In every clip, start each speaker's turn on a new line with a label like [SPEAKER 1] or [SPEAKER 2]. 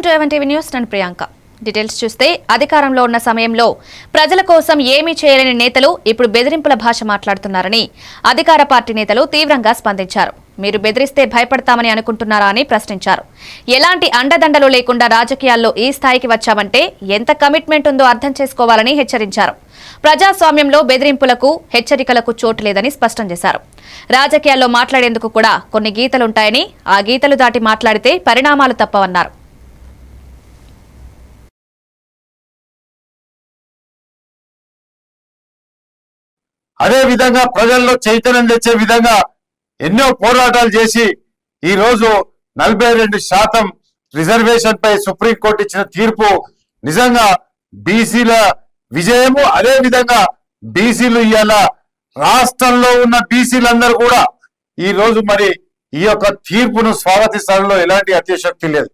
[SPEAKER 1] Welcome to even TV news. నేను Priyanka. Details చూస్తే అధికారంలో ఉన్న సమయంలో ప్రజల కోసం ఏమీ చేయలేని నేతలు ఇప్పుడు బెదిరింపుల భాష మాట్లాడుతున్నారని అధికార పార్టీ నేతలు తీవ్రంగా స్పందించారు. మీరు బెదిరిస్తే భయపడతామని అనుకుంటున్నారా అని ప్రశ్నించారు. ఎలాంటి అండదండలు లేకుండా రాజకీయాల్లో ఈ స్థాయికి వచ్చామంటే ఎంత కమిట్మెంట్ ఉందో అర్థం చేసుకోవాలని హెచ్చరించారు. ప్రజాస్వామ్యంలో బెదిరింపులకు హెచ్చరికలకు చోటు లేదని స్పష్టం చేశారు. రాజకీయాల్లో మాట్లాడేందుకు కూడా కొన్ని గీతలుంటాయని ఆ గీతలు దాటి మాట్లాడితే పరిణామాలు తప్పవన్నారు.
[SPEAKER 2] అదే విధంగా ప్రజల్లో చైతన్యం తెచ్చే విధంగా ఎన్నో పోరాటాలు చేసి ఈ రోజు 42% రిజర్వేషన్ పై సుప్రీంకోర్టు ఇచ్చిన తీర్పు నిజంగా బీసీల విజయము. అదే విధంగా బీసీలు ఇవాళ రాష్ట్రంలో ఉన్న బీసీలందరూ కూడా ఈ రోజు మరి ఈ యొక్క తీర్పును స్వాగతించడంలో ఎలాంటి అతిశక్తి లేదు.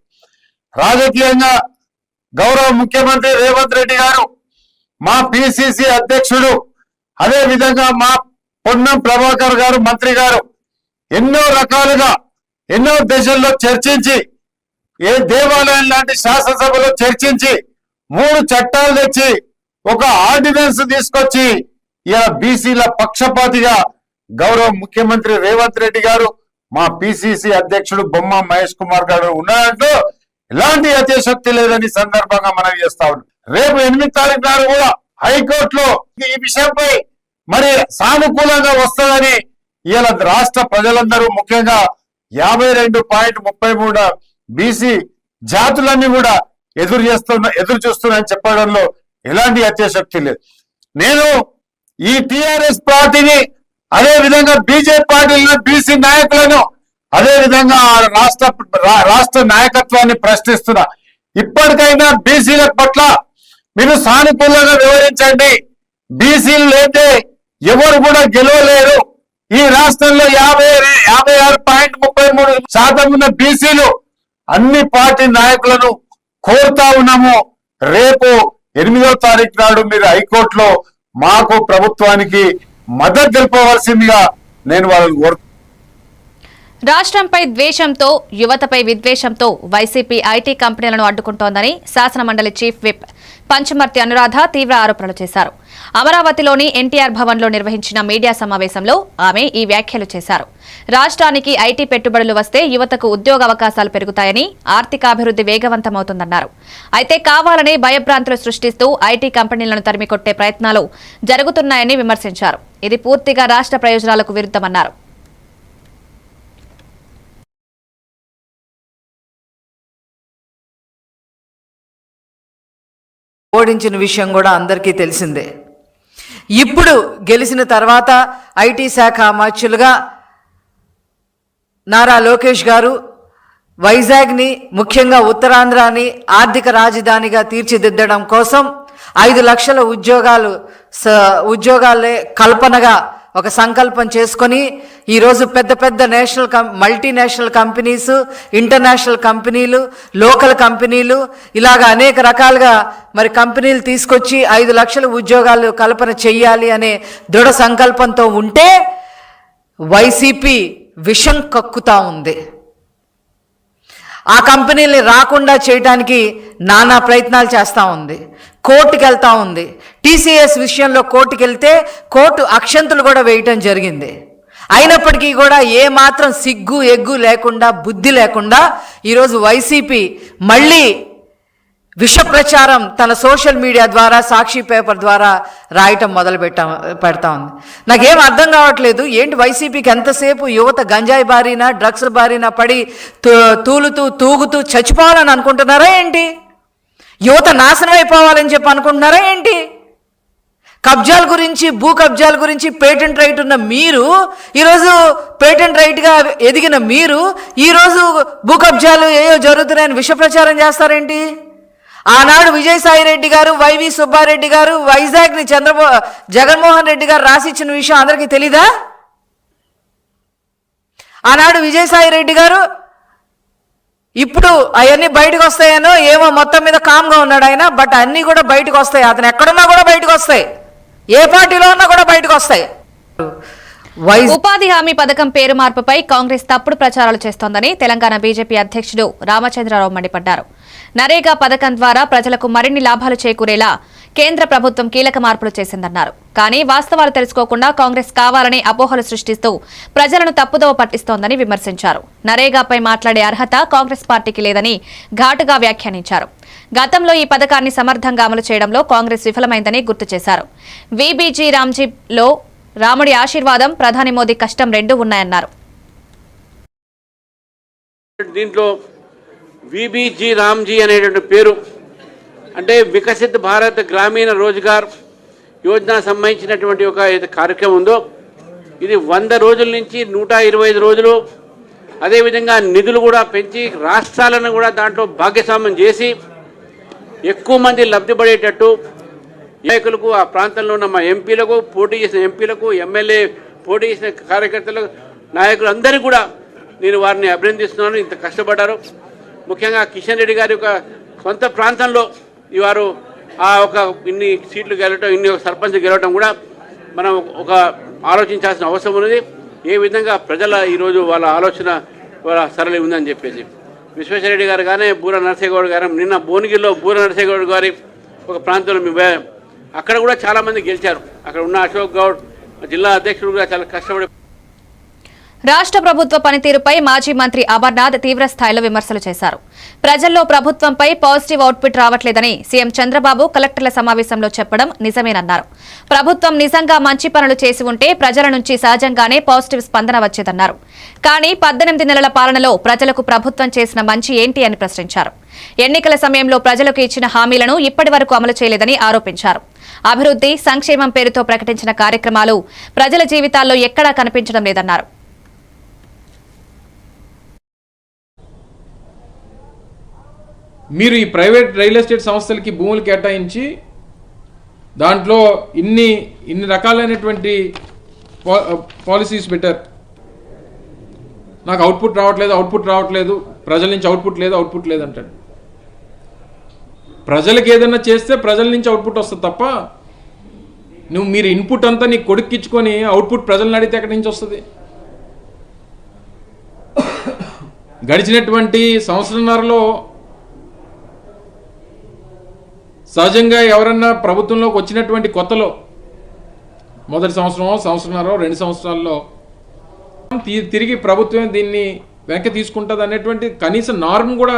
[SPEAKER 2] రాజకీయంగా గౌరవ ముఖ్యమంత్రి రేవంత్ రెడ్డి గారు, మా పిసిసి అధ్యక్షుడు, అదే విధంగా మా పొన్నం ప్రభాకర్ గారు మంత్రి గారు ఎన్నో రకాలుగా ఎన్నో దశల్లో చర్చించి, ఏ దేవాలయం లాంటి శాసనసభలో చర్చించి 3 చట్టాలు తెచ్చి ఒక ఆర్డినెన్స్ తీసుకొచ్చి ఇలా బీసీల పక్షపాతిగా గౌరవ ముఖ్యమంత్రి రేవంత్ రెడ్డి గారు, మా పిసిసి అధ్యక్షుడు బొమ్మ మహేష్ కుమార్ గారు ఉన్నారంటూ ఎలాంటి అతిశక్తి లేదని సందర్భంగా మనం చేస్తా ఉన్నాం. రేపు 8వ తారీఖు నాడు కూడా హైకోర్టులో ఈ విషయంపై మరి సానుకూలంగా వస్తుందని ఇవాళ రాష్ట్ర ప్రజలందరూ, ముఖ్యంగా 52.33 బీసీ జాతులన్నీ కూడా ఎదురు చూస్తున్నాయని చెప్పడంలో ఎలాంటి అత్యాశక్తి లేదు. నేను ఈ టిఆర్ఎస్ పార్టీని, అదే విధంగా బీజేపీ పార్టీలను, బీసీ నాయకులను, అదే విధంగా రాష్ట్ర నాయకత్వాన్ని ప్రశ్నిస్తున్నా. ఇప్పటికైనా బీసీల పట్ల మీరు సానుకూలంగా వివరించండి. బీసీలు లేతే ఎవరు కూడా గెలవలేరు. ఈ రాష్ట్రంలో 56.33% ఉన్న బీసీలు అన్ని పార్టీ నాయకులను కోరుతా ఉన్నాము. రేపు 8వ తారీఖు నాడు మీరు హైకోర్టులో మాకు ప్రభుత్వానికి మద్దతు తెలుపవలసిందిగా నేను వాళ్ళని కోరుతున్నాను.
[SPEAKER 1] రాష్ట్రంపై ద్వేషంతో, యువతపై విద్వేషంతో వైసీపీ ఐటీ కంపెనీలను అడ్డుకుంటోందని శాసనమండలి చీఫ్ విప్ పంచమర్తి అనురాధ తీవ్ర ఆరోపణలు చేశారు. అమరావతిలోని ఎన్టీఆర్ భవన్లో నిర్వహించిన మీడియా సమావేశంలో ఆమె ఈ వ్యాఖ్యలు చేశారు. రాష్ట్రానికి ఐటీ పెట్టుబడులు వస్తే యువతకు ఉద్యోగ అవకాశాలు పెరుగుతాయని, ఆర్థికాభివృద్ధి వేగవంతమవుతుందన్నారు. అయితే కావాలనే భయభ్రాంతులు సృష్టిస్తూ ఐటీ కంపెనీలను తరిమికొట్టే ప్రయత్నాలు జరుగుతున్నాయని విమర్శించారు. ఇది పూర్తిగా రాష్ట్ర ప్రయోజనాలకు విరుద్ధమన్నారు.
[SPEAKER 3] ఓడించిన విషయం కూడా అందరికీ తెలిసిందే. ఇప్పుడు గెలిచిన తర్వాత ఐటీ శాఖ మంత్రులుగా నారా లోకేష్ గారు వైజాగ్ని, ముఖ్యంగా ఉత్తరాంధ్రాని ఆర్థిక రాజధానిగా తీర్చిదిద్దడం కోసం 5 లక్షల ఉద్యోగాలే కల్పనగా ఒక సంకల్పం చేసుకొని ఈరోజు పెద్ద పెద్ద మల్టీనేషనల్ కంపెనీస్, ఇంటర్నేషనల్ కంపెనీలు, లోకల్ కంపెనీలు, ఇలాగ అనేక రకాలుగా మరి కంపెనీలు తీసుకొచ్చి 5 లక్షల ఉద్యోగాలు కల్పన చెయ్యాలి అనే దృఢ సంకల్పంతో ఉంటే వైసీపీ విషం కక్కుతా ఉంది. ఆ కంపెనీల్ని రాకుండా చేయడానికి నానా ప్రయత్నాలు చేస్తూ ఉంది. కోర్టుకు వెళ్తూ ఉంది. టీసీఎస్ విషయంలో కోర్టుకు వెళ్తే కోర్టు అక్షంతలు కూడా వేయటం జరిగింది. అయినప్పటికీ కూడా ఏమాత్రం సిగ్గు ఎగ్గు లేకుండా, బుద్ధి లేకుండా ఈరోజు వైసీపీ మళ్ళీ విష ప్రచారం తన సోషల్ మీడియా ద్వారా, సాక్షి పేపర్ ద్వారా రాయటం పెడతా ఉంది. నాకేం అర్థం కావట్లేదు. ఏంటి వైసీపీకి ఎంతసేపు యువత గంజాయి బారిన, డ్రగ్స్ బారిన పడి తూగుతూ చచ్చిపోవాలని అనుకుంటున్నారా ఏంటి? యువత నాశనం అయిపోవాలని చెప్పి అనుకుంటున్నారా ఏంటి? కబ్జాల గురించి, భూ కబ్జాల గురించి పేటెంట్ రైట్ ఉన్న మీరు, ఈరోజు పేటెంట్ రైట్గా ఎదిగిన మీరు ఈరోజు భూ కబ్జాలు ఏయో జరుగుతున్నాయని విష ప్రచారం చేస్తారేంటి? ఆనాడు విజయసాయిరెడ్డి గారు, వైవి సుబ్బారెడ్డి గారు వైజాగ్ని జగన్మోహన్ రెడ్డి గారు రాసిచ్చిన విషయం అందరికీ తెలీదా? ఆనాడు విజయసాయిరెడ్డి గారు ఇప్పుడు అవన్నీ బయటకు వస్తాయనో ఏమో, మొత్తం మీద కామ్గా ఉన్నాడు ఆయన. బట్ అన్నీ కూడా బయటకు వస్తాయి. అతను ఎక్కడున్నా కూడా బయటకు వస్తాయి. ఏ పార్టీలో ఉన్నా కూడా బయటకు వస్తాయి.
[SPEAKER 1] ఉపాధి హామీ పథకం పేరు మార్పుపై కాంగ్రెస్ తప్పుడు ప్రచారాలు చేస్తోందని తెలంగాణ బీజేపీ అధ్యక్షుడు రామచంద్రరావు మండిపడ్డారు. నరేగా పథకం ద్వారా ప్రజలకు మరిన్ని లాభాలు చేకూరేలా కేంద్ర ప్రభుత్వం కీలక మార్పులు చేసిందన్నారు. కానీ వాస్తవాలు తెలుసుకోకుండా కాంగ్రెస్ కావాలని అపోహలు సృష్టిస్తూ ప్రజలను తప్పుదోవ పట్టిస్తోందని విమర్శించారు. నరేగాపై మాట్లాడే అర్హత కాంగ్రెస్ పార్టీకి లేదని ఘాటుగా వ్యాఖ్యానించారు. గతంలో ఈ పథకాన్ని సమర్థంగా అమలు చేయడంలో కాంగ్రెస్ విఫలమైందని గుర్తు చేశారు. వీబీజీ రామ్జీలో రాముడి ఆశీర్వాదం, ప్రధాని మోదీ కష్టం రెండూ ఉన్నాయన్నారు.
[SPEAKER 4] దీంట్లో వీబీజీ రామ్జీ అనేటువంటి పేరు అంటే వికసిత్ భారత్ గ్రామీణ రోజ్గార్ యోజన సంబంధించినటువంటి ఒక కార్యక్రమం ఉందో ఇది 100 రోజుల నుంచి 125 రోజులు, అదేవిధంగా నిధులు కూడా పెంచి రాష్ట్రాలను కూడా దాంట్లో భాగస్వామ్యం చేసి ఎక్కువ మంది లబ్ధి పడేటట్టు నాయకులకు, ఆ ప్రాంతంలో ఉన్న మా ఎంపీలకు, పోటీ చేసిన ఎంపీలకు, ఎమ్మెల్యే పోటీ చేసిన కార్యకర్తలకు, నాయకులు అందరికీ కూడా నేను వారిని అభినందిస్తున్నాను. ఇంత కష్టపడ్డారు. ముఖ్యంగా కిషన్ రెడ్డి గారి యొక్క సొంత ప్రాంతంలో వారు ఆ ఒక ఇన్ని సీట్లు గెలవటం, ఇన్ని సర్పంచ్ గెలవటం కూడా మనం ఒక ఆలోచించాల్సిన అవసరం ఉన్నది. ఏ విధంగా ప్రజల ఈరోజు వాళ్ళ ఆలోచన వాళ్ళ సరళి ఉందని చెప్పేసి విశ్వేశ్వరరెడ్డి గారు కానీ, బూర నరసింహగౌడ్ గారు, నిన్న భువనగిరిలో బూర నరసింహగౌడ్ గారి ఒక ప్రాంతంలో మేము అక్కడ కూడా చాలామంది గెలిచారు. అక్కడ ఉన్న అశోక్ గౌడ్ జిల్లా అధ్యక్షుడు కూడా చాలా కష్టపడి.
[SPEAKER 1] రాష్ట్ర ప్రభుత్వ పనితీరుపై మాజీ మంత్రి అమర్నాథ్ తీవ్ర స్థాయిలో విమర్శలు చేశారు. ప్రజల్లో ప్రభుత్వంపై పాజిటివ్ అవుట్పుట్ రావట్లేదని సీఎం చంద్రబాబు కలెక్టర్ల సమావేశంలో చెప్పడం నిజమేనన్నారు. ప్రభుత్వం నిజంగా మంచి పనులు చేసి ఉంటే ప్రజల నుంచి సహజంగానే పాజిటివ్ స్పందన వచ్చేదన్నారు. కానీ 18 నెలల పాలనలో ప్రజలకు ప్రభుత్వం చేసిన మంచి ఏంటి అని ప్రశ్నించారు. ఎన్నికల సమయంలో ప్రజలకు ఇచ్చిన హామీలను ఇప్పటి వరకు అమలు చేయలేదని ఆరోపించారు. అభివృద్ధి, సంక్షేమం పేరుతో ప్రకటించిన కార్యక్రమాలు ప్రజల జీవితాల్లో ఎక్కడా కనిపించడం లేదన్నారు.
[SPEAKER 5] మీరు ఈ ప్రైవేట్ రియల్ ఎస్టేట్ సంస్థలకి భూములు కేటాయించి దాంట్లో ఇన్ని రకాలైనటువంటి పాలసీస్ పెట్టారు. నాకు అవుట్పుట్ రావట్లేదు, ప్రజల నుంచి అవుట్పుట్ లేదు అంటాడు. ప్రజలకు ఏదైనా చేస్తే ప్రజల నుంచి అవుట్పుట్ వస్తుంది తప్ప మీరు ఇన్పుట్ అంతా నీ కొడుక్కిచ్చుకొని అవుట్పుట్ ప్రజలను అడిగితే ఎక్కడి నుంచి వస్తుంది? గడిచినటువంటి సంవత్సరంన్నరలో సహజంగా ఎవరన్నా ప్రభుత్వంలోకి వచ్చినటువంటి కొత్తలో మొదటి సంవత్సరంన్నర 2 సంవత్సరాల్లో తిరిగి ప్రభుత్వం దీన్ని వెనక్కి తీసుకుంటుంది అనేటువంటి కనీస నార్మ్ కూడా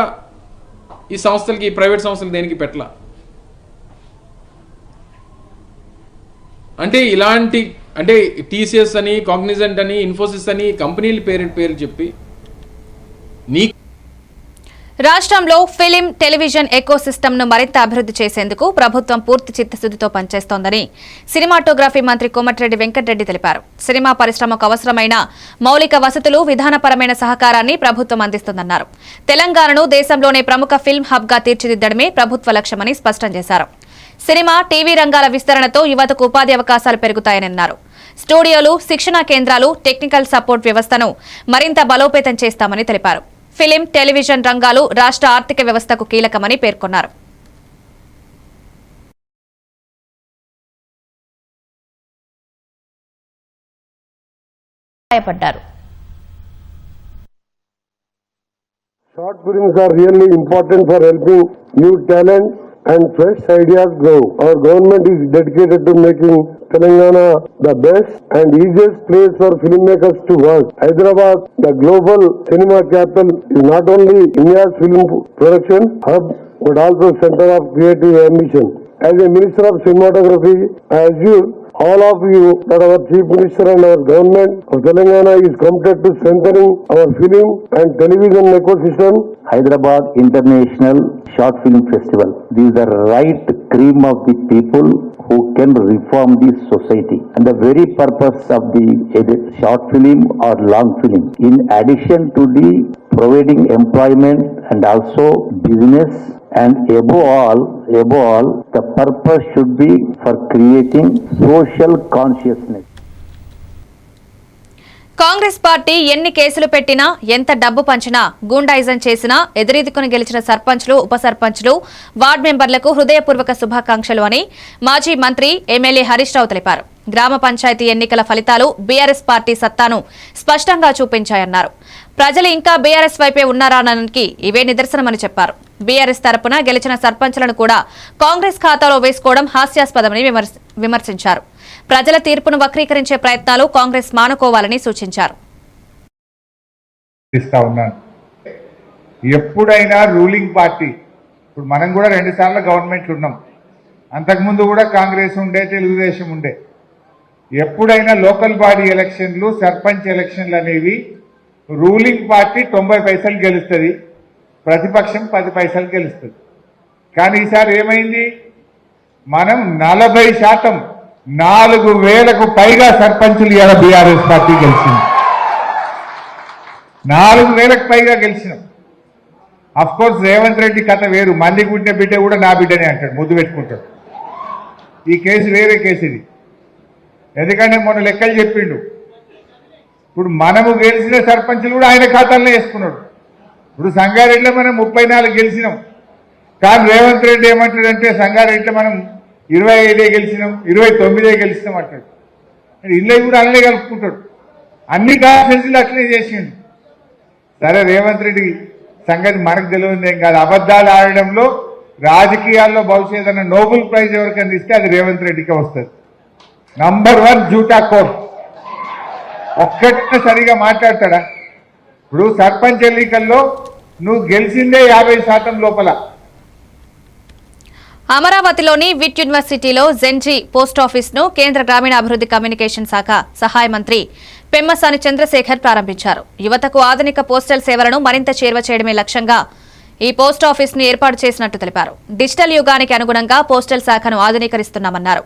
[SPEAKER 5] ఈ సంస్థలకి, ఈ ప్రైవేట్ సంస్థలు దేనికి పెట్టాల. అంటే ఇలాంటి టీసీఎస్ అని, కాగ్నిజెంట్ అని, ఇన్ఫోసిస్ అని కంపెనీల పేరు చెప్పి
[SPEAKER 1] రాష్ట్రంలో ఫిలిం, టెలివిజన్ ఎకోసిస్టమ్ను మరింత అభివృద్ధి చేసేందుకు ప్రభుత్వం పూర్తి చిత్తశుద్ధితో పనిచేస్తోందని సినిమాటోగ్రఫీ మంత్రి కోమటిరెడ్డి వెంకటరెడ్డి తెలిపారు. సినిమా పరిశ్రమకు అవసరమైన మౌలిక వసతులు, విధానపరమైన సహకారాన్ని ప్రభుత్వం అందిస్తుందన్నారు. తెలంగాణను దేశంలోనే ప్రముఖ ఫిల్మ్ హబ్గా తీర్చిదిద్దడమే ప్రభుత్వ లక్ష్యమని స్పష్టం చేశారు. సినిమా, టీవీ రంగాల విస్తరణతో యువతకు ఉపాధి అవకాశాలు పెరుగుతాయని అన్నారు. స్టూడియోలు, శిక్షణా కేంద్రాలు, టెక్నికల్ సపోర్ట్ వ్యవస్థను మరింత బలోపేతం చేస్తామని తెలిపారు. ఫిలిం, టెలివిజన్ రంగాలు రాష్ట్ర ఆర్థిక వ్యవస్థకు కీలకమని పేర్కొన్నారు.
[SPEAKER 6] Short films are really important for helping new talent and fresh ideas grow. Our government is dedicated to making Telangana the best and easiest place for filmmakers to work. Hyderabad, the global cinema capital, is not only India's film production hub but also center of creative ambition. As a Minister of Cinematography, I assure all of you that our Chief Minister and our government of Telangana is committed to strengthening our film and television ecosystem.
[SPEAKER 7] Hyderabad International Short Film Festival. These are the right cream of the people who can reform the society. And the very purpose of the short film or long film, in addition to the providing employment and also business, and above all, the purpose should be for creating social consciousness.
[SPEAKER 1] Congress party ఎన్ని కేసులు పెట్టినా, ఎంత డబ్బు పంచినా, గూండాయిజం చేసినా ఎదురెదుకుని గెలిచిన సర్పంచ్లు, ఉప సర్పంచ్లు, వార్డు మెంబర్లకు హృదయపూర్వక శుభాకాంక్షలు అని మాజీ మంత్రి ఎమ్మెల్యే హరీష్ రావు తెలిపారు. గ్రామ పంచాయతీ ఎన్నికల ఫలితాలు బీఆర్ఎస్ పార్టీ సత్తాను స్పష్టంగా చూపించాయన్నారు. ప్రజలు ఇంకా బీఆర్ఎస్ వైపే ఉన్నారనడానికి ఇవే నిదర్శనమని చెప్పారు. బీఆర్ఎస్ తరపున గెలిచిన సర్పంచ్లను కూడా కాంగ్రెస్ ఖాతాలో వేసుకోవడం హాస్యాస్పదమని విమర్శించారు. ప్రజల తీర్పును వక్రీకరించే ప్రయత్నాలు కాంగ్రెస్ మానుకోవాలని సూచించారు.
[SPEAKER 8] ఎప్పుడైనా రూలింగ్ పార్టీ, ఇప్పుడు మనం కూడా 2 సార్లు గవర్నమెంట్ ఉన్నాం, అంతకుముందు కూడా కాంగ్రెస్ ఉండే, తెలుగుదేశం ఉండే. ఎప్పుడైనా లోకల్ బాడీ ఎలక్షన్లు, సర్పంచ్ ఎలక్షన్లు అనేవి రూలింగ్ పార్టీ 90 పైసలు గెలుస్తుంది, ప్రతిపక్షం 10 పైసలు గెలుస్తుంది. కానీ ఈసారి ఏమైంది, మనం 40%, 4,000కు పైగా సర్పంచులు ఇవాళ బీఆర్ఎస్ పార్టీ గెలిచింది. 4,000కు పైగా గెలిచినాం. అఫ్ కోర్స్ రేవంత్ రెడ్డి కథ వేరు, మంది పుట్టిన బిడ్డ కూడా నా బిడ్డనే అంటాడు, ముద్దు పెట్టుకుంటాడు. ఈ కేసు వేరే కేసు ఇది. ఎందుకంటే మొన్న లెక్కలు చెప్పిండు. ఇప్పుడు మనము గెలిచిన సర్పంచులు కూడా ఆయన ఖాతాల్లో వేసుకున్నాడు. ఇప్పుడు సంగారెడ్డిలో మనం 34 గెలిచినాం, కానీ రేవంత్ రెడ్డి ఏమంటాడంటే సంగారెడ్డిలో మనం 25 గెలిచినాం, 29 గెలిచినాం అంటాడు. ఇల్లు కూడా అల్లే కలుపుకుంటాడు. అన్ని కాన్స్టిట్యూన్సీలు అట్లనే చేసిండు. సరే, రేవంత్ రెడ్డి సంగతి మనకు తెలియదు ఏం కాదు. అబద్ధాలు ఆడడంలో రాజకీయాల్లో భవిష్యత్ అన్న నోబెల్ ప్రైజ్ ఎవరికైనా ఇస్తే అది రేవంత్ రెడ్డికే వస్తుంది. నంబర్ 1 జూటా కోర్. ఒక్కటే సరిగా మాట్లాడతాడా? ఇప్పుడు సర్పంచ్ ఎన్నికల్లో నువ్వు గెలిచిందే 50% లోపల.
[SPEAKER 1] అమరావతిలోని విట్ యూనివర్సిటీలో జెన్జీ పోస్టాఫీస్ ను కేంద్ర గ్రామీణాభివృద్ధి కమ్యూనికేషన్ శాఖ సహాయ మంత్రి పెమ్మసాని చంద్రశేఖర్ ప్రారంభించారు. యువతకు ఆధునిక పోస్టల్ సేవలను మరింత చేరువ చేయడమే లక్ష్యంగా ఈ పోస్టాఫీస్ ను ఏర్పాటు చేసినట్టు తెలిపారు. డిజిటల్ యుగానికి అనుగుణంగా పోస్టల్ శాఖను ఆధునీకరిస్తున్నామన్నారు.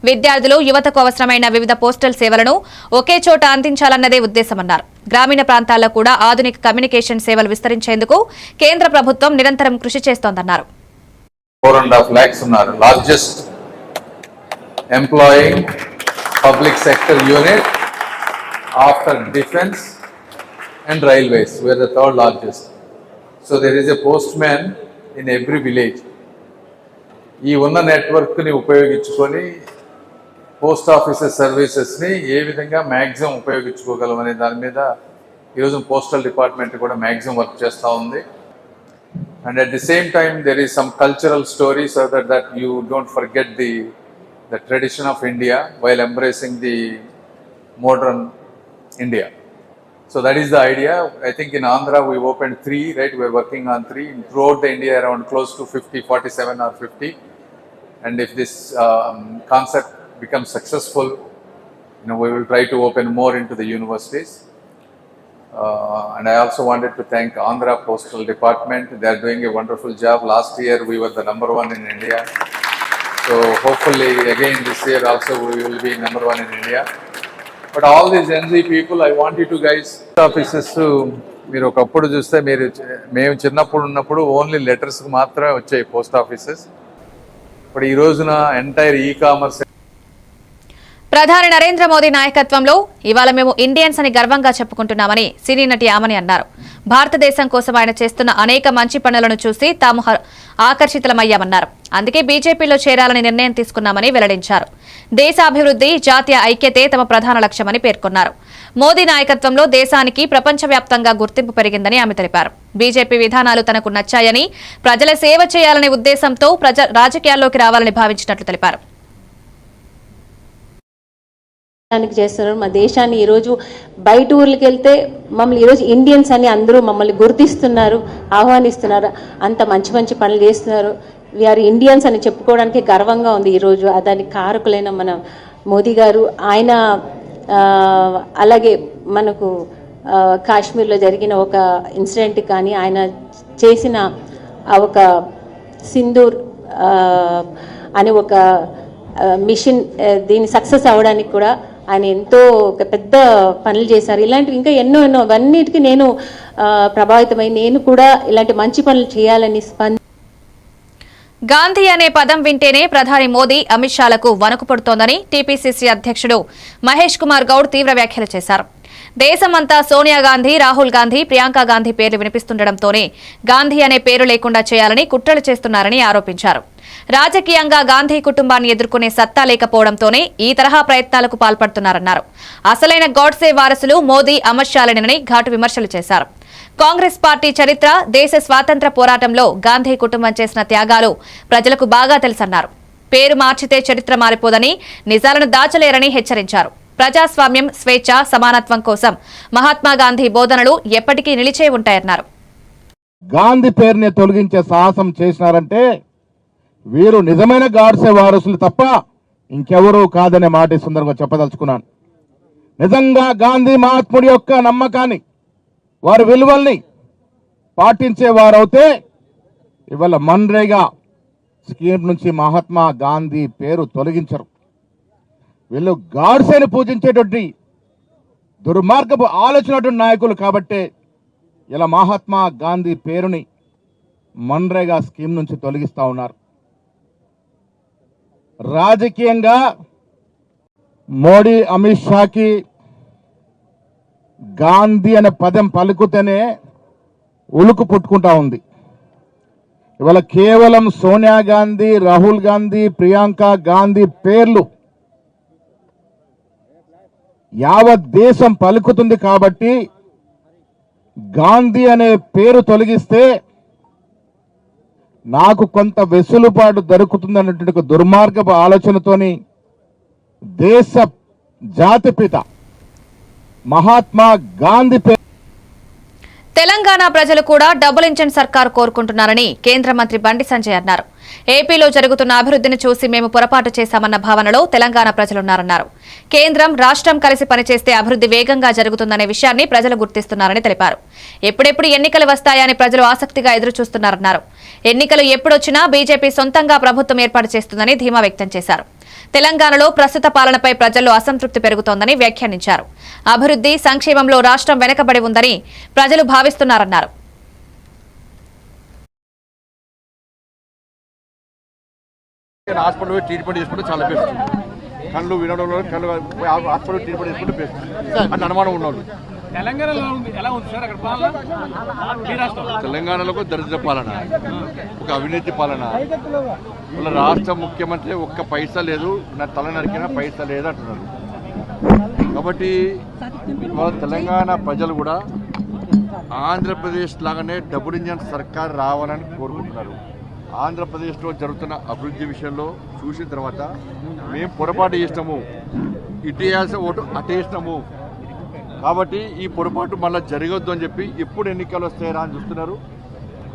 [SPEAKER 1] విద్యార్థులు, యువతకు అవసరమైన వివిధ పోస్టల్ సేవలను ఒకే చోట అందించాలన్నదే ఉద్దేశమన్నారు. గ్రామీణ ప్రాంతాల్లో కూడా ఆధునిక కమ్యూనికేషన్ సేవలు విస్తరించేందుకు కేంద్ర ప్రభుత్వం నిరంతరం కృషి చేస్తోందన్నారు.
[SPEAKER 9] 4.5 lakhs ఉన్నారు. Largest employing public sector unit after defence and railways. We are 3rd largest. So there is a post man in every village. ఈ ఉన్న నెట్వర్క్ని ఉపయోగించుకొని పోస్ట్ ఆఫీసెస్ సర్వీసెస్ని ఏ విధంగా మ్యాక్సిమం ఉపయోగించుకోగలం అనే దాని మీద ఈరోజు పోస్టల్ డిపార్ట్మెంట్ కూడా మ్యాక్సిమం వర్క్ చేస్తూ ఉంది. And at the same time, there is some cultural story so that you don't forget the tradition of India while embracing the modern India. So that is the idea. I think in Andhra we opened 3, right? We're working on 3. Throughout the India, around close to 50, 47 or 50. And if this concept becomes successful, we will try to open more into the universities. And I also wanted to thank Andhra Postal Department. They are doing a wonderful job. Last year we were the number 1 in India. So hopefully again this year also we will be number 1 in India. But all these NZ people, I want you to guys, offices మీరు ఒకప్పుడు చూస్తే మేము చిన్నప్పుడు ఉన్నప్పుడు only లెటర్స్కి మాత్రమే వచ్చాయి post offices. ఇప్పుడు ఈ రోజున ఎంటైర్ ఈ-కామర్స్.
[SPEAKER 1] ప్రధాని నరేంద్ర మోదీ నాయకత్వంలో ఇవాళ మేము ఇండియన్స్ అని గర్వంగా చెప్పుకుంటున్నామని సినీ నటి ఆమని అన్నారు. భారతదేశం కోసం ఆయన చేస్తున్న అనేక మంచి పనులను చూసి తాము ఆకర్షితులమయ్యామన్నారు. అందుకే బీజేపీలో చేరాలని నిర్ణయం తీసుకున్నామని వెల్లడించారు. దేశాభివృద్ధి, జాతీయ ఐక్యతే తమ ప్రధాన లక్ష్యమని పేర్కొన్నారు. మోదీ నాయకత్వంలో దేశానికి ప్రపంచవ్యాప్తంగా గుర్తింపు పెరిగిందని ఆమె తెలిపారు. బీజేపీ విధానాలు తనకు నచ్చాయని, ప్రజల సేవ చేయాలనే ఉద్దేశంతో రాజకీయాల్లోకి రావాలని భావించినట్లు తెలిపారు.
[SPEAKER 10] చేస్తున్నారు. మా దేశాన్ని ఈరోజు బయట ఊర్లకు వెళ్తే మమ్మల్ని ఈరోజు ఇండియన్స్ అని అందరూ మమ్మల్ని గుర్తిస్తున్నారు, ఆహ్వానిస్తున్నారు. అంత మంచి మంచి పనులు చేస్తున్నారు. వీఆర్ ఇండియన్స్ అని చెప్పుకోవడానికి గర్వంగా ఉంది ఈరోజు. దానికి కారకులైన మన మోదీ గారు, ఆయన అలాగే మనకు కాశ్మీర్లో జరిగిన ఒక ఇన్సిడెంట్ కానీ, ఆయన చేసిన ఒక సింధూర్ అనే ఒక మిషన్, దీన్ని సక్సెస్ అవ్వడానికి కూడా ఆయన ఎంతో ఒక పెద్ద పనులు చేశారు. ఇలాంటివి ఇంకా ఎన్నో అవన్నిటికీ నేను ప్రభావితమై నేను కూడా ఇలాంటి మంచి పనులు చేయాలని
[SPEAKER 1] గాంధీ అనే పదం వింటేనే ప్రధాని మోదీ, అమిత్ షాలకు వణుకు పుడుతోందని టీపీసీసీ అధ్యక్షుడు మహేష్ కుమార్ గౌడ్ తీవ్ర వ్యాఖ్యలు చేశారు. దేశమంతా సోనియా గాంధీ, రాహుల్ గాంధీ, ప్రియాంక గాంధీ పేర్లు వినిపిస్తుండటంతోనే గాంధీ అనే పేరు లేకుండా చేయాలని కుట్రలు చేస్తున్నారని ఆరోపించారు. రాజకీయంగా గాంధీ కుటుంబాన్ని ఎదుర్కొనే సత్తా లేకపోవడంతోనే ఈ తరహా ప్రయత్నాలకు పాల్పడుతున్నారన్నారు. అసలైన గోడ్సే వారసులు మోదీ, అమిత్ షాలేనని ఘాటు విమర్శలు చేశారు. కాంగ్రెస్ పార్టీ చరిత్ర, దేశ స్వాతంత్ర పోరాటంలో గాంధీ కుటుంబం చేసిన త్యాగాలు ప్రజలకు బాగా తెలుసన్నారు. పేరు మార్చితే చరిత్ర మారిపోదని, నిజాలను దాచలేరని హెచ్చరించారు. ప్రజాస్వామ్యం, స్వేచ్ఛ, సమానత్వం కోసం మహాత్మా గాంధీ బోధనలు ఎప్పటికీ నిలిచే ఉంటాయన్నారు.
[SPEAKER 11] గాంధీ పేరుని తొలగించే సాహసం చేసినారంటే వీరు నిజమైన గాడ్సే వారసులు తప్ప ఇంకెవరూ కాదనే మాట ఈ సందర్భంగా చెప్పదలుచుకున్నాను. నిజంగా గాంధీ మహాత్ముడి యొక్క నమ్మకాన్ని, వారి విలువల్ని పాటించే వారైతే ఇవాళ మన్రేగా స్కీమ్ నుంచి మహాత్మా గాంధీ పేరు తొలగించరు. వీళ్ళు గాడ్సేని పూజించేటువంటి దుర్మార్గపు ఆలోచన నాయకులు కాబట్టే ఇలా మహాత్మా గాంధీ పేరుని మన్రేగా స్కీమ్ నుంచి తొలగిస్తా ఉన్నారు. రాజకీయంగా మోడీ, అమిత్ షాకి గాంధీ అనే పదం పలుకుతేనే ఉలుకు పుట్టుకుంటా ఉంది. ఇవాళ కేవలం సోనియా గాంధీ, రాహుల్ గాంధీ, ప్రియాంక గాంధీ పేర్లు యావత్ దేశం పలుకుతుంది కాబట్టి గాంధీ అనే పేరు తొలగిస్తే నాకు కొంత వెసులుబాటు దొరుకుతుందన్నటువంటి ఒక దుర్మార్గపు ఆలోచనతోని దేశ జాతిపిత మహాత్మా గాంధీ పేరు.
[SPEAKER 1] తెలంగాణ ప్రజలు కూడా డబుల్ ఇంజిన్ సర్కారు కోరుకుంటున్నారని కేంద్ర మంత్రి బండి సంజయ్ అన్నారు. ఏపీలో జరుగుతున్న అభివృద్ధిని చూసి మేము పొరపాటు చేశామన్న భావనలో తెలంగాణ ప్రజలున్నారన్నారు. కేంద్రం, రాష్ట్రం కలిసి పనిచేస్తే అభివృద్ధి వేగంగా జరుగుతుందనే విషయాన్ని ప్రజలు గుర్తిస్తున్నారని తెలిపారు. ఎప్పుడెప్పుడు ఎన్నికలు వస్తాయని ప్రజలు ఆసక్తిగా ఎదురుచూస్తున్నారన్నారు. ఎన్నికలు ఎప్పుడొచ్చినా బీజేపీ సొంతంగా ప్రభుత్వం ఏర్పాటు చేస్తుందని ధీమా వ్యక్తం చేశారు. తెలంగాణలో ప్రస్తుత పాలనపై ప్రజల్లో అసంతృప్తి పెరుగుతోందని వ్యాఖ్యానించారు. అభివృద్ధి, సంక్షేమంలో రాష్ట్రం వెనుకబడి ఉందని ప్రజలు భావిస్తున్నారన్నారు.
[SPEAKER 12] హాస్పిటల్ ట్రీట్మెంట్ చేసుకుంటే చాలా బెస్ట్. కళ్ళు వినడంలో కళ్ళు హాస్పిటల్ ట్రీట్మెంట్ చేసుకుంటే బెస్ట్ అని అనుమానం ఉన్నవాళ్ళు. తెలంగాణలో దరిద్ర పాలన, ఒక అవినీతి పాలన. వాళ్ళ రాష్ట్ర ముఖ్యమంత్రి ఒక్క పైసా లేదు, నా తల నరికిన పైసా లేదు అంటున్నారు. కాబట్టి వాళ్ళ తెలంగాణ ప్రజలు కూడా ఆంధ్రప్రదేశ్ లాగానే డబుల్ ఇంజన్ సర్కార్ రావాలని కోరుకుంటున్నారు. ఆంధ్రప్రదేశ్లో జరుగుతున్న అభివృద్ధి విషయంలో చూసిన తర్వాత మేము పొరపాటు చేసినాము, ఇటు వేయాల్సిన ఓటు అటు వేసినాము, కాబట్టి ఈ పొరపాటు మళ్ళీ జరగొద్దు అని చెప్పి ఎప్పుడు ఎన్నికలు వస్తాయరా అని చూస్తున్నారు.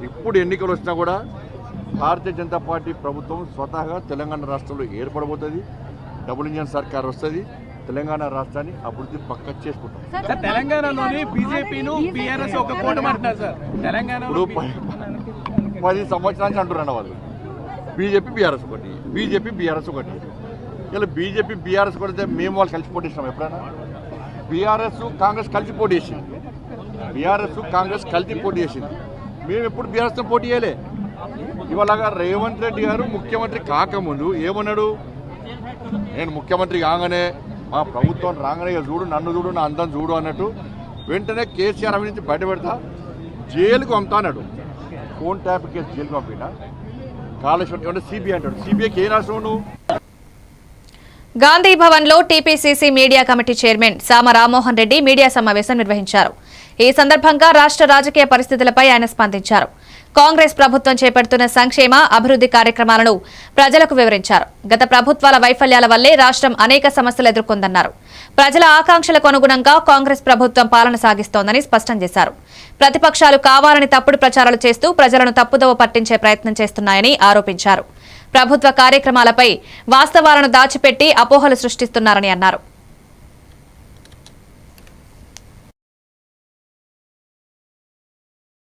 [SPEAKER 12] ఇప్పుడు ఎన్నికలు వచ్చినా కూడా భారతీయ జనతా పార్టీ ప్రభుత్వం స్వతహాగా తెలంగాణ రాష్ట్రంలో ఏర్పడబోతుంది. డబుల్ ఇంజన్ సర్కార్ వస్తుంది. తెలంగాణ రాష్ట్రాన్ని అభివృద్ధి పక్క చేసుకుంటాం.
[SPEAKER 13] తెలంగాణలోని బీజేపీను బీఆర్ఎస్ ఒక కూటమి అంటున్నారు సార్. తెలంగాణలో
[SPEAKER 12] 10 సంవత్సరాల నుంచి అంటున్నారు వాళ్ళు. బీజేపీ బీఆర్ఎస్ ఒకటి, బీజేపీ బీఆర్ఎస్ ఒకటి. ఇలా బీజేపీ బీఆర్ఎస్ కొడితే మేము వాళ్ళు కలిసి పోటీ చేసినాం ఎప్పుడైనా? బీఆర్ఎస్ కాంగ్రెస్ కలిసి పోటీ చేసింది. బీఆర్ఎస్ కాంగ్రెస్ కలిసి పోటీ చేసింది. మేము ఎప్పుడు బీఆర్ఎస్తో పోటీ చేయలే. ఇవాళగా రేవంత్ రెడ్డి గారు ముఖ్యమంత్రి కాకముందు ఏమన్నాడు? నేను ముఖ్యమంత్రి కాగానే, మా ప్రభుత్వం రాగానే చూడు, నన్ను చూడు, నా అందం చూడు అన్నట్టు వెంటనే కేసీఆర్ అవినీతి బయట పెడతా జైలుకు పంపుతా అన్నాడు. ఫోన్ ట్యాప్ కేసు జైలుకు పంపినా. కాళేశ్వరం ఏమంటే సిబిఐ అంటాడు. సిబిఐకి ఏ రాష్ట్రం నువ్వు?
[SPEAKER 1] గాంధీ భవన్ లో టీపీసీసీ మీడియా కమిటీ చైర్మన్ సామ రామ్మోహన్ రెడ్డి మీడియా సమావేశం నిర్వహించారు. ఈ సందర్భంగా రాష్ట్ర రాజకీయ పరిస్థితులపై ఆయన స్పందించారు. కాంగ్రెస్ ప్రభుత్వం చేపడుతున్న సంక్షేమ, అభివృద్ధి కార్యక్రమాలను ప్రజలకు వివరించారు. గత ప్రభుత్వాల వైఫల్యాల వల్లే రాష్ట్రం అనేక సమస్యలు ఎదుర్కొందన్నారు. ప్రజల ఆకాంక్షలకు అనుగుణంగా కాంగ్రెస్ ప్రభుత్వం పాలన సాగిస్తోందని స్పష్టం చేశారు. ప్రతిపక్షాలు కావాలని తప్పుడు ప్రచారాలు చేస్తూ ప్రజలను తప్పుదోవ పట్టించే ప్రయత్నం చేస్తున్నాయని ఆరోపించారు. ప్రభుత్వ కార్యక్రమాలపై వాస్తవాలను దాచిపెట్టి అపోహలు సృష్టిస్తున్నారని అన్నారు.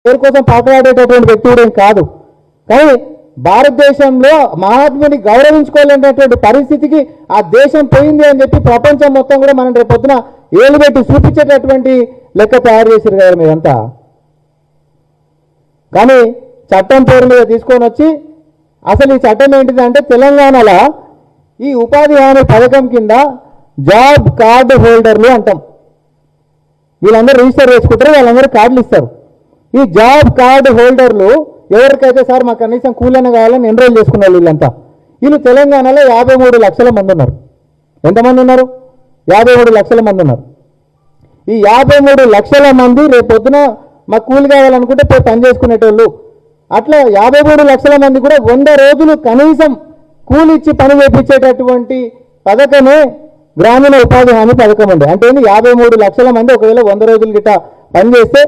[SPEAKER 14] పేరు కోసం పాటలాడేటటువంటి వ్యక్తి కూడా కాదు. కానీ భారతదేశంలో మహాత్ముని గౌరవించుకోలేనటువంటి పరిస్థితికి ఆ దేశం పోయింది అని చెప్పి ప్రపంచం మొత్తం కూడా మనం రేపు పొద్దున ఏలు పెట్టి చూపించేటటువంటి లెక్క తయారు చేశారు కదా మీరంతా. కానీ చట్టం పేరు మీద తీసుకొని వచ్చి అసలు ఈ చట్టం ఏంటిదంటే తెలంగాణలో ఈ ఉపాధి హామీ పథకం కింద జాబ్ కార్డు హోల్డర్లు అంటాం. వీళ్ళందరూ రిజిస్టర్ చేసుకుంటారు, వాళ్ళందరూ కార్డులు ఇస్తారు. ఈ జాబ్ కార్డు హోల్డర్లు ఎవరికైతే సార్ మాకు కనీసం కూలన్న కావాలని ఎన్రోల్ చేసుకున్న వాళ్ళు వీళ్ళంతా. వీళ్ళు తెలంగాణలో 53 లక్షల మంది ఉన్నారు. ఎంతమంది ఉన్నారు? 53 లక్షల మంది ఉన్నారు. ఈ 53 లక్షల మంది రేపొద్దున మాకు కూలి కావాలనుకుంటే పోయి పని చేసుకునేటోళ్ళు. అట్లా 53 లక్షల మంది కూడా 100 రోజులు కనీసం కూలి ఇచ్చి పని చేపించేటటువంటి పథకమే గ్రామీణ ఉపాధి హామీ పథకం ఉంది. అంటే 53 లక్షల మంది ఒకవేళ 100 రోజులు గిట్ట పని చేస్తే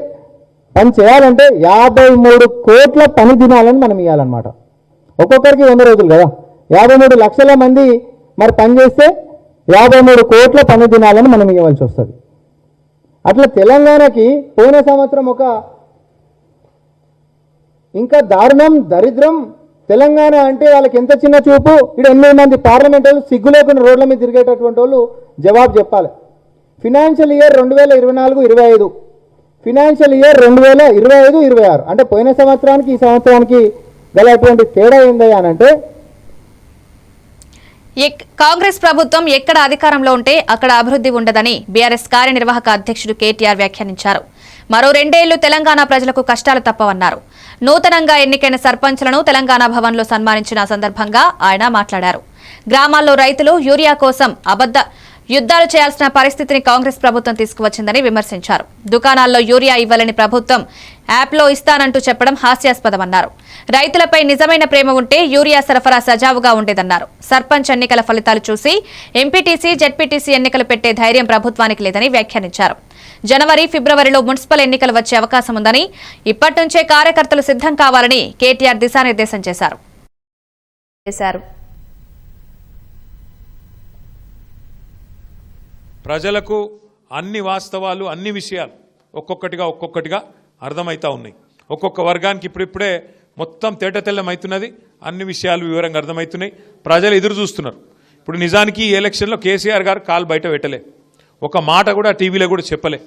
[SPEAKER 14] పని చేయాలంటే 53 కోట్ల పని దినాలని మనం ఇవ్వాలన్నమాట. ఒక్కొక్కరికి 100 రోజులు కదా, 53 లక్షల మంది మరి పని చేస్తే 53 కోట్ల పని దినాలని మనం ఇవ్వాల్సి వస్తుంది. అట్లా తెలంగాణకి పోయిన సంవత్సరం ఒక ఇంకా దారుణం దరిద్రం. తెలంగాణ అంటే వాళ్ళకి ఎంత చిన్న చూపు. ఇక్కడ 8 మంది పార్లమెంట్ వాళ్ళు సిగ్గు లేకుండా రోడ్ల మీద తిరిగేటటువంటి వాళ్ళు జవాబు చెప్పాలి. ఫినాన్షియల్ ఇయర్ 2024-25, ఫినాన్షియల్ ఇయర్ 2025-26 అంటే పోయిన సంవత్సరానికి ఈ సంవత్సరానికి గలటువంటి తేడా ఏంది అని అంటే,
[SPEAKER 1] కాంగ్రెస్ ప్రభుత్వం ఎక్కడ అధికారంలో ఉంటే అక్కడ అభివృద్ధి ఉండదని బీఆర్ఎస్ కార్యనిర్వాహక అధ్యక్షుడు కేటీఆర్ వ్యాఖ్యానించారు. మరో 2 ఏళ్లు తెలంగాణ ప్రజలకు కష్టాలు తప్పవన్నారు. నూతనంగా ఎన్నికైన సర్పంచ్లను తెలంగాణ భవన్లో సన్మానించిన సందర్భంగా ఆయన మాట్లాడారు. గ్రామాల్లో రైతులు యూరియా కోసం యుద్ధాలు చేయాల్సిన పరిస్థితిని కాంగ్రెస్ ప్రభుత్వం తీసుకువచ్చిందని విమర్శించారు. దుకాణాల్లో యూరియా ఇవ్వాలని ప్రభుత్వం యాప్లో ఇస్తానంటూ చెప్పడం హాస్యాస్పదమన్నారు. రైతులపై నిజమైన ప్రేమ ఉంటే యూరియా సరఫరా సజావుగా ఉండేదన్నారు. సర్పంచ్ ఎన్నికల ఫలితాలు చూసి ఎంపీటీసీ, జెడ్పీటీసీ ఎన్నికలు పెట్టే ధైర్యం ప్రభుత్వానికి లేదని వ్యాఖ్యానించారు. జనవరి, ఫిబ్రవరిలో మున్సిపల్ ఎన్నికలు వచ్చే అవకాశం ఉందని, ఇప్పటి నుంచే కార్యకర్తలు సిద్ధం కావాలని కేటీఆర్ దిశానిర్దేశం చేశారు.
[SPEAKER 5] ప్రజలకు అన్ని వాస్తవాలు, అన్ని విషయాలు ఒక్కొక్కటిగా అర్థమవుతా ఉన్నాయి. ఒక్కొక్క వర్గానికి ఇప్పుడిప్పుడే మొత్తం తేటతెల్లమవుతున్నది. అన్ని విషయాలు వివరంగా అర్థమవుతున్నాయి. ప్రజలు ఎదురు చూస్తున్నారు. ఇప్పుడు నిజానికి ఈ ఎలక్షన్లో కేసీఆర్ గారు కాలు బయట పెట్టలే, ఒక మాట కూడా టీవీలో కూడా చెప్పలే.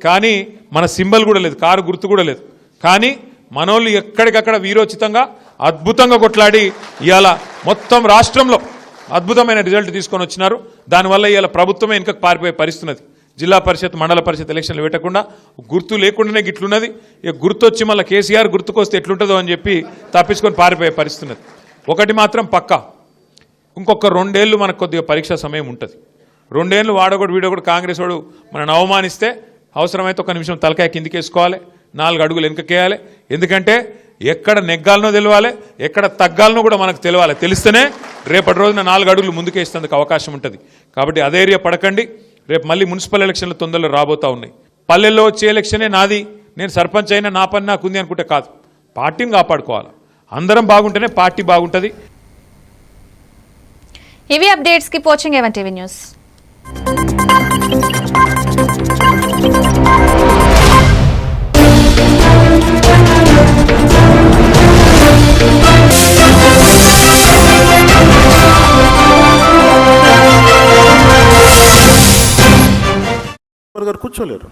[SPEAKER 5] కానీ మన సింబల్ కూడా లేదు, కారు గుర్తు కూడా లేదు. కానీ మనోళ్ళు ఎక్కడికక్కడ వీరోచితంగా అద్భుతంగా కొట్లాడి ఇవాళ మొత్తం రాష్ట్రంలో అద్భుతమైన రిజల్ట్ తీసుకొని వచ్చినారు. దానివల్ల ఇవాళ ప్రభుత్వమే వెనుకకు పారిపోయే పరిస్థితున్నది. జిల్లా పరిషత్, మండల పరిషత్ ఎలక్షన్లు పెట్టకుండా గుర్తు లేకుండానే గిట్లున్నది. ఇక గుర్తొచ్చి మళ్ళీ కేసీఆర్ గుర్తుకొస్తే ఎట్లుంటుందో అని చెప్పి తప్పించుకొని పారిపోయే పరిస్థితున్నది. ఒకటి మాత్రం పక్కా, ఇంకొక 2 ఏళ్ళు మనకు కొద్దిగా పరీక్షా సమయం ఉంటుంది. 2 ఏళ్ళు వాడొకడు వీడొకడు కాంగ్రెస్ వాడు మనల్ని అవమానిస్తే అవసరమైతే 1 నిమిషం తలకాయ కిందికేసుకోవాలి, 4 అడుగులు వెనుకకేయాలి. ఎందుకంటే ఎక్కడ నెగ్గాలనో తెలియాలి, ఎక్కడ తగ్గాలనో కూడా మనకు తెలియాలి. తెలిస్తేనే రేపటి రోజున 4 అడుగులు ముందుకేసేందుకు అవకాశం ఉంటుంది. కాబట్టి అధైర్య పడకండి. రేపు మళ్ళీ మున్సిపల్ ఎలక్షన్లు తొందరలో రాబోతూ ఉన్నాయి. పల్లెల్లో వచ్చే ఎలక్షనే నాది, నేను సర్పంచ్ అయినా నా పని నాకు ఉంది అనుకుంటే కాదు. పార్టీని కాపాడుకోవాలి. అందరం బాగుంటేనే పార్టీ బాగుంటుంది.
[SPEAKER 1] ఇవి అప్డేట్స్ కి వాచింగ్ ఏవన్ టీవీ న్యూస్.
[SPEAKER 15] గారు కూర్చోలేరు.